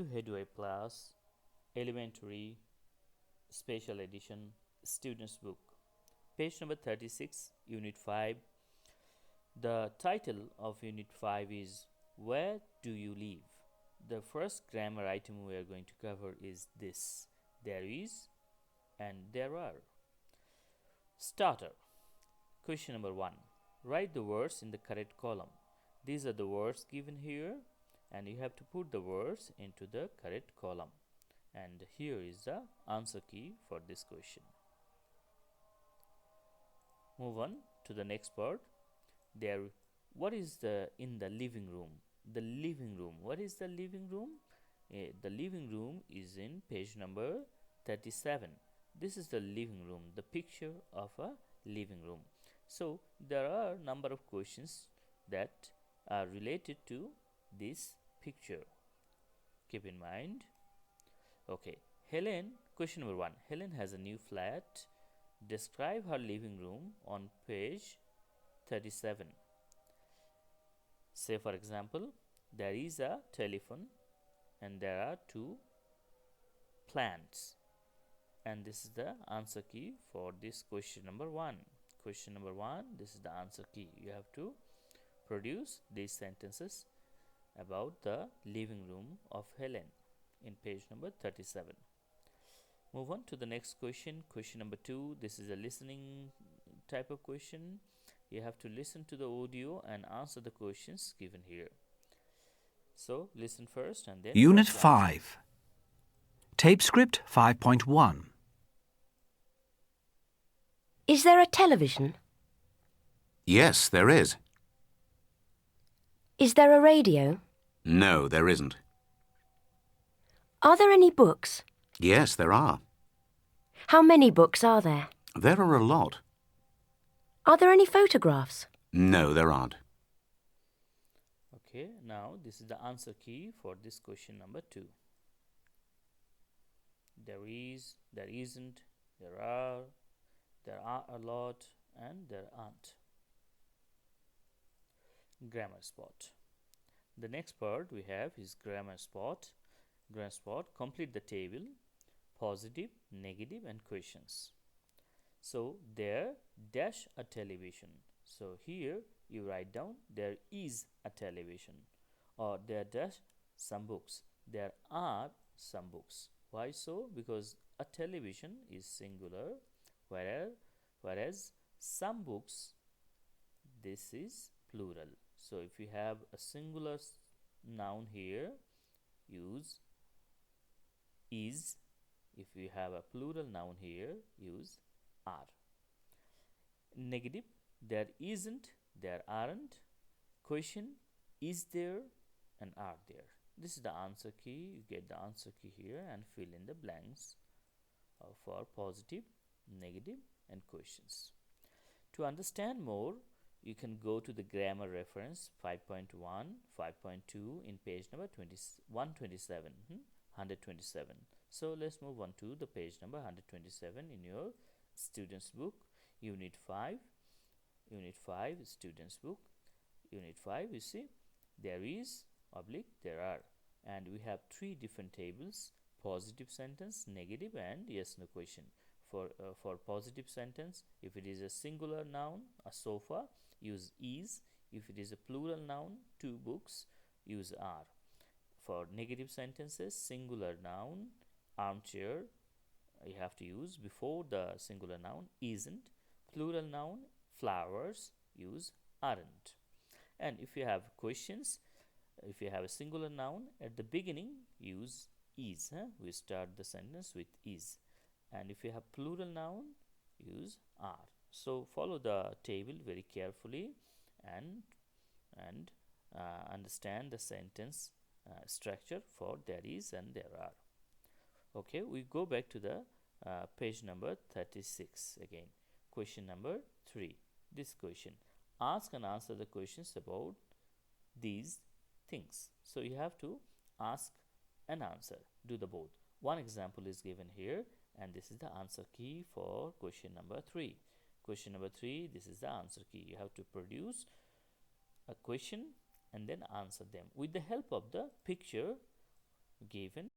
New Headway Plus Elementary Special Edition Students Book, page number 36, Unit 5. The title of Unit 5 is Where Do You Live? The first grammar item we are going to cover is this: there is and there are. Starter. Question number 1. Write the words in the correct column. These are the words given here, and you have to put the words into the correct column. And here is the answer key for this question. Move on to the next part. What is in the living room? The living room. What is the living room? The living room is in page number 37. This is the living room, the picture of a living room. So there are number of questions that are related to this picture. Keep in mind. Okay, question number 1. Helen has a new flat. Describe her living room on page 37. Say, for example, there is a telephone and there are 2 plants. And this is the answer key for this question number 1. Question number 1, this is the answer key. You have to produce these sentences about the living room of Helen in page number 37. Move on to the next question. Question number 2, this is a listening type of question. You have to listen to the audio and answer the questions given here. So listen first and then Unit 5. Tape script 5.1. Is there a television? Yes, there is. Is there a radio? No, there isn't. Are there any books? Yes, there are. How many books are there? There are a lot. Are there any photographs? No, there aren't. Okay, now this is the answer key for this question number 2. There is, there isn't, there are a lot, and there aren't. Grammar spot. The next part we have is grammar spot. Grammar spot, complete the table: positive, negative, and questions. So there dash a television. So here you write down there is a television, or there dash some books. There are some books. Why so? Because a television is singular, whereas some books, this is plural. So if you have a singular noun here, use is. If you have a plural noun here, use are. Negative, there isn't, there aren't. Question, is there and are there. This is the answer key. You get the answer key here and fill in the blanks for positive, negative, and questions. To understand more, you can go to the grammar reference 5.1, 5.2 in page number 127. So let's move on to the page number 127 in your students book, Unit 5. Unit 5 students book. Unit 5, you see, there is oblique there are, and we have 3 different tables: positive sentence, negative, and yes no question. For positive sentence, if it is a singular noun, a sofa, use is. If it is a plural noun, 2 books, use are. For negative sentences, singular noun, armchair, you have to use before the singular noun isn't. Plural noun, flowers, use aren't. And if you have questions, if you have a singular noun, at the beginning use is. We start the sentence with is. And if you have plural noun, use are. So follow the table very carefully and understand the sentence structure for there is and there are. Okay, we go back to the page number 36 again. Question number 3. This question: ask and answer the questions about these things. So you have to ask and answer, do the both. One example is given here, and this is the answer key for question number 3. Question number 3, this is the answer key. You have to produce a question and then answer them with the help of the picture given.